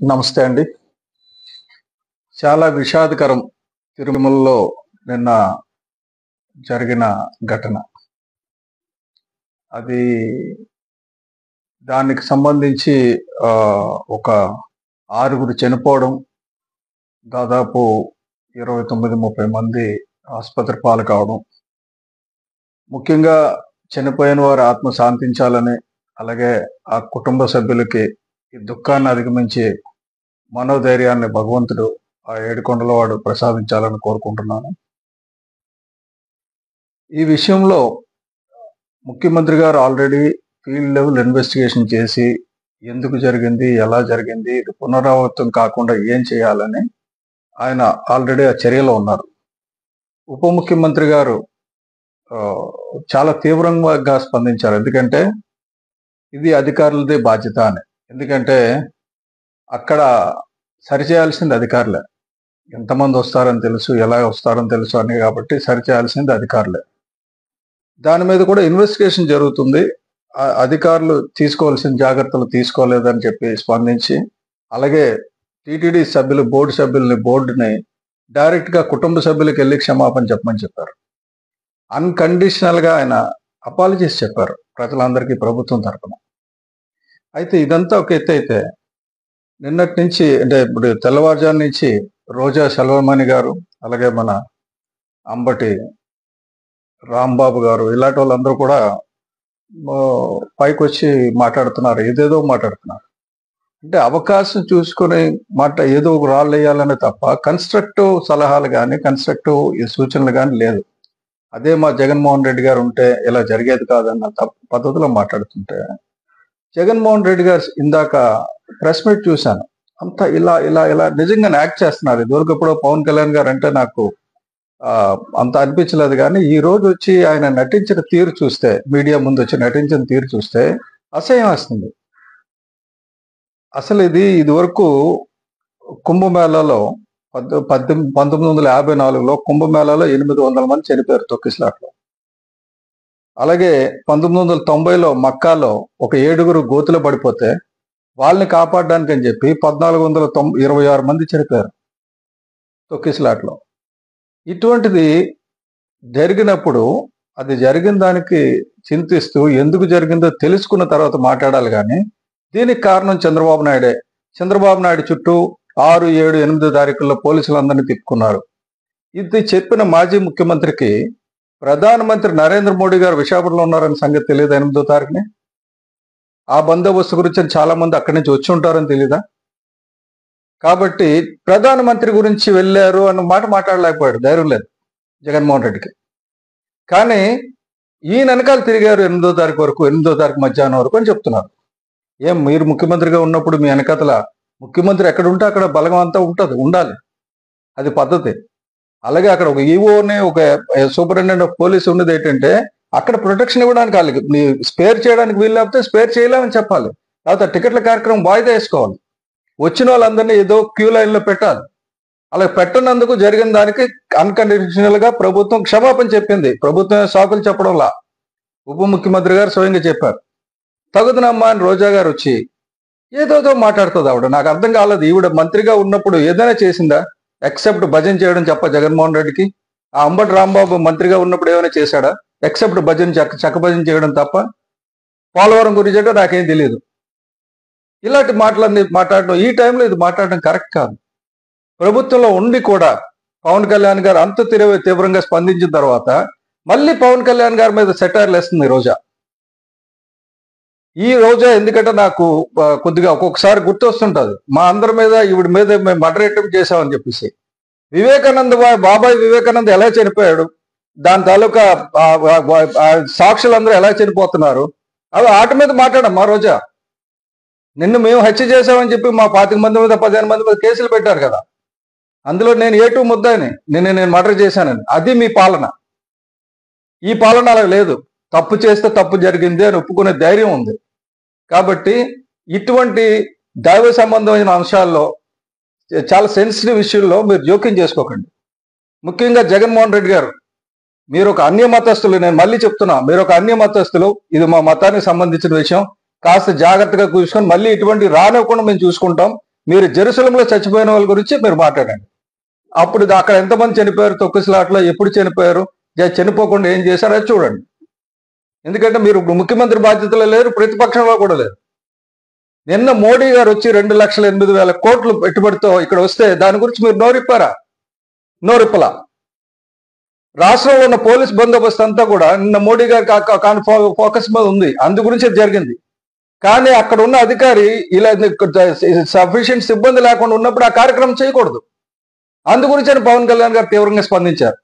నమస్తే అండి. చాలా విషాదకరం తిరుమలలో నిన్న జరిగిన ఘటన. అది దానికి సంబంధించి ఒక 6 చనిపోవడం, దాదాపు 29-30 మంది ఆసుపత్రి పాలు కావడం. ముఖ్యంగా చనిపోయిన వారి ఆత్మ శాంతించాలని, అలాగే ఆ కుటుంబ సభ్యులకి ఈ దుఃఖాన్ని అధిగమించి మనోధైర్యాన్ని భగవంతుడు ఆ ఏడుకొండలవాడు ప్రసాదించాలని కోరుకుంటున్నాను. ఈ విషయంలో ముఖ్యమంత్రి గారు ఆల్రెడీ ఫీల్డ్ లెవెల్ ఇన్వెస్టిగేషన్ చేసి ఎందుకు జరిగింది, ఎలా జరిగింది, ఇది పునరావృతం కాకుండా ఏం చేయాలని ఆయన ఆల్రెడీ ఆ చర్యలో ఉన్నారు. ఉప ముఖ్యమంత్రి గారు చాలా తీవ్రంగా స్పందించారు. ఎందుకంటే ఇది అధికారులదే బాధ్యత అని. ఎందుకంటే అక్కడ సరిచేయాల్సింది అధికారులే. ఎంతమంది వస్తారని తెలుసు, ఎలా వస్తారని తెలుసు అని, కాబట్టి సరిచేయాల్సింది అధికారులే. దాని మీద కూడా ఇన్వెస్టిగేషన్ జరుగుతుంది. అధికారులు తీసుకోవాల్సిన జాగ్రత్తలు తీసుకోలేదని చెప్పి స్పందించి, అలాగే టీటీడీ సభ్యులు, బోర్డుని డైరెక్ట్గా కుటుంబ సభ్యులకు వెళ్ళి క్షమాపణ చెప్పమని చెప్పారు. అన్కండిషనల్గా ఆయన అపాలజీస్ చెప్పారు ప్రజలందరికీ ప్రభుత్వం తరఫున. అయితే ఇదంతా ఒక ఎత్తు అయితే, నిన్నటి నుంచి అంటే ఇప్పుడు తెల్లవారుజాము నుంచి రోజా సెల్వమణి గారు, అలాగే మన అంబటి రాంబాబు గారు, ఇలాంటి వాళ్ళందరూ కూడా పైకి వచ్చి మాట్లాడుతున్నారు, ఏదేదో మాట్లాడుతున్నారు. అంటే అవకాశం చూసుకొని ఏదో ఒక రాళ్ళు వేయాలనే తప్ప కన్స్ట్రక్టివ్ సలహాలు కానీ, కన్స్ట్రక్టివ్ సూచనలు కానీ లేదు. అదే మా జగన్మోహన్ రెడ్డి గారు ఉంటే ఇలా జరిగేది కాదన్న పద్ధతిలో మాట్లాడుతుంటే, జగన్మోహన్ రెడ్డి గారు ఇందాక ప్రెస్ మీట్ చూశాను, అంతా ఇలా ఇలా ఇలా నిజంగానే యాక్ట్ చేస్తున్నారు. ఇదివరకు ఎప్పుడో పవన్ కళ్యాణ్ గారు అంటే నాకు అంత అనిపించలేదు, కానీ ఈ రోజు వచ్చి ఆయన నటించిన తీరు చూస్తే, మీడియా ముందు వచ్చి నటించిన తీరు చూస్తే అసహ్యం వస్తుంది. అసలు ఇదివరకు కుంభమేళాలో 1954లో కుంభమేళాలో 800 మంది చనిపోయారు తొక్కిసలాట్లో. అలాగే 1990లో మక్కాలో ఒక 7 గోతులో పడిపోతే వాళ్ళని కాపాడడానికి అని చెప్పి 1426 మంది చనిపోయారు తొక్కిసలాట్లో. ఇటువంటిది జరిగినప్పుడు అది జరిగిన దానికి చింతిస్తూ ఎందుకు జరిగిందో తెలుసుకున్న తర్వాత మాట్లాడాలి. కానీ దీనికి కారణం చంద్రబాబు నాయుడే. చంద్రబాబు నాయుడు చుట్టూ 6, 7, 8 తారీఖుల్లో పోలీసులందరినీ తిప్పుకున్నారు. ఇది చెప్పిన మాజీ ముఖ్యమంత్రికి ప్రధానమంత్రి నరేంద్ర మోడీ గారు విశాఖపట్నంలో ఉన్నారని సంగతి తెలియదు. 8వ తారీఖుని ఆ బందోబస్తు గురించి చాలా మంది అక్కడి నుంచి వచ్చి ఉంటారని తెలీదా? కాబట్టి ప్రధానమంత్రి గురించి వెళ్ళారు అన్న మాట మాట్లాడలేకపోయాడు, ధైర్యం లేదు జగన్మోహన్ రెడ్డికి. కానీ ఈయన వెనకాల తిరిగారు 8వ తారీఖు వరకు, 8వ తారీఖు మధ్యాహ్నం వరకు అని చెప్తున్నారు. ఏం మీరు ముఖ్యమంత్రిగా ఉన్నప్పుడు మీ వెనకాతల ముఖ్యమంత్రి ఎక్కడ ఉంటే అక్కడ బలగం అంతా ఉండాలి, అది పద్ధతి. అలాగే అక్కడ ఒక ఈఓని, ఒక సూపరింటెండెంట్ ఆఫ్ పోలీస్ ఉన్నది ఏంటంటే అక్కడ ప్రొటెక్షన్ ఇవ్వడానికి, వాళ్ళకి స్పేర్ చేయడానికి వీలు లేకపోతే స్పేర్ చేయలేమని చెప్పాలి. తర్వాత టికెట్ల కార్యక్రమం వాయిదా వేసుకోవాలి. వచ్చిన వాళ్ళందరినీ ఏదో క్యూ లైన్లో పెట్టాలి. అలా పెట్టినందుకు జరిగిన దానికి అన్కండిషనల్ గా ప్రభుత్వం క్షమాపణ చెప్పింది. ప్రభుత్వం సాకులు చెప్పడంలా ఉప ముఖ్యమంత్రి గారు స్వయంగా చెప్పారు. తగుదనమ్మా అని రోజా గారు వచ్చి ఏదోదో మాట్లాడుతుంది. ఆవిడ నాకు అర్థం కాలేదు. ఈవిడ మంత్రిగా ఉన్నప్పుడు ఏదైనా చేసిందా ఎక్సెప్ట్ భజన చేయడం చెప్ప జగన్మోహన్ రెడ్డికి? ఆ అంబటి రాంబాబు మంత్రిగా ఉన్నప్పుడు ఏమైనా చేశాడా ఎక్సెప్ట్ చెక్క భజన చేయడం తప్ప? పోలవరం గురించి నాకేం తెలియదు. ఇలాంటి మాటలన్నీ మాట్లాడడం, ఈ టైంలో ఇది మాట్లాడడం కరెక్ట్ కాదు. ప్రభుత్వంలో ఉండి కూడా పవన్ కళ్యాణ్ గారు అంత తీవ్రంగా స్పందించిన తర్వాత మళ్ళీ పవన్ కళ్యాణ్ గారి మీద సెటైర్లు వేస్తుంది రోజా. ఈ రోజా ఎందుకంటే నాకు కొద్దిగా ఒక్కొక్కసారి గుర్తొస్తుంటది, మా అందరి మీద ఈవిడి మీద మేము మర్డర్ అటెంప్ట్ చేశామని చెప్పేసి. బాబాయ్ వివేకానంద ఎలా చనిపోయాడు, దాని తాలూకా సాక్షులందరూ ఎలా చనిపోతున్నారు, అవి ఆట మీద మాట్లాడమ్మా రోజా. నిన్ను మేము హత్య చేశామని చెప్పి మా 25 మంది మీద 15 మంది మీద కేసులు పెట్టారు కదా, అందులో నేను A2 ముద్దాయిని, నేను మర్డర్ చేశానని. అది మీ పాలన. ఈ పాలన అలా లేదు. తప్పు చేస్తే తప్పు జరిగింది అని ఒప్పుకునే ధైర్యం ఉంది. కాబట్టి ఇటువంటి దైవ సంబంధమైన అంశాల్లో, చాలా సెన్సిటివ్ ఇష్యూల్లో మీరు జోక్యం చేసుకోకండి. ముఖ్యంగా జగన్మోహన్ రెడ్డి గారు, మీరు ఒక అన్య మతస్థులు, నేను మళ్ళీ చెప్తున్నా, మీరు ఒక అన్య మతస్థులు, ఇది మా మతానికి సంబంధించిన విషయం, కాస్త జాగ్రత్తగా చూసుకొని మళ్ళీ ఇటువంటి రానివ్వకుండా మేము చూసుకుంటాం. మీరు జెరూసలంలో చచ్చిపోయిన వాళ్ళ గురించి మీరు మాట్లాడండి. అప్పుడు అక్కడ ఎంతమంది చనిపోయారు, తొక్కిసలాట్లో ఎప్పుడు చనిపోయారు, చనిపోకుండా ఏం చేశారో అది చూడండి. ఎందుకంటే మీరు ముఖ్యమంత్రి బాధ్యతలో లేరు, ప్రతిపక్షంలో కూడా లేరు. నిన్న మోడీ గారు వచ్చి 2,08,000 కోట్లు పెట్టుబడితో ఇక్కడ వస్తే దాని గురించి మీరు నోరిప్పారా? నోరిప్పలా. రాష్ట్రంలో ఉన్న పోలీస్ బందోబస్తు అంతా కూడా నిన్న మోడీ గారి ఫోకస్ మీద ఉంది, అందు గురించి జరిగింది. కానీ అక్కడ ఉన్న అధికారి ఇలా సఫిషియెంట్ సిబ్బంది లేకుండా ఉన్నప్పుడు ఆ కార్యక్రమం చేయకూడదు. అందు గురించి పవన్ కళ్యాణ్ గారు తీవ్రంగా స్పందించారు.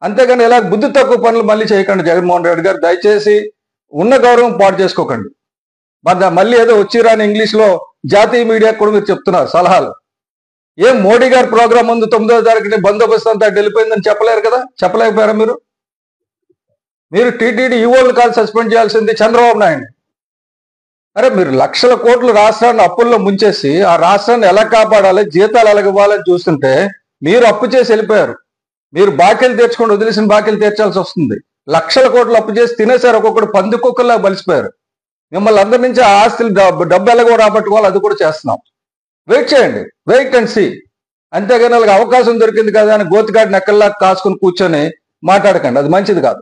అంతేగాని ఇలా బుద్ధి తక్కువ పనులు మళ్ళీ చేయకండి జగన్మోహన్ రెడ్డి గారు. దయచేసి ఉన్న గౌరవం పాడు చేసుకోకండి. మళ్ళీ ఏదో వచ్చిరాని ఇంగ్లీష్లో జాతీయ మీడియాకు కూడా మీరు చెప్తున్నారు సలహాలు. ఏం మోడీ గారి ప్రోగ్రామ్ ముందు 9వ తారీఖుని బందోబస్తు అంతా వెళ్ళిపోయిందని చెప్పలేరు కదా? చెప్పలేకపోయారా మీరు? మీరు టీటీడీ ఈవోలు కాదు సస్పెండ్ చేయాల్సింది చంద్రబాబు నాయుడు. అరే మీరు లక్షల కోట్లు రాష్ట్రాన్ని అప్పుల్లో ముంచేసి ఆ రాష్ట్రాన్ని ఎలా కాపాడాలి, జీతాలు ఎలా ఇవ్వాలని చూస్తుంటే మీరు అప్పు చేసి వెళ్ళిపోయారు. మీరు బాకీలు తీర్చుకొని వదిలేసిన బాకీలు తీర్చాల్సి వస్తుంది. లక్షల కోట్లు అప్పు చేసి తినేశారు. ఒక్కొక్కడు పంది కుక్కల్లా బలిసిపోయారు. మిమ్మల్ని అందరి నుంచి ఆ ఆస్తులు డబ్బు ఎలాగో రాబట్టుకోవాలి, అది కూడా చేస్తున్నాం. వెయిట్ చేయండి, వెయిట్ అండ్ సీ. అంతేగాని వాళ్ళకి అవకాశం దొరికింది కదా అని గోతిగాడి నెక్కల్లా కాసుకుని కూర్చొని మాట్లాడకండి, అది మంచిది కాదు.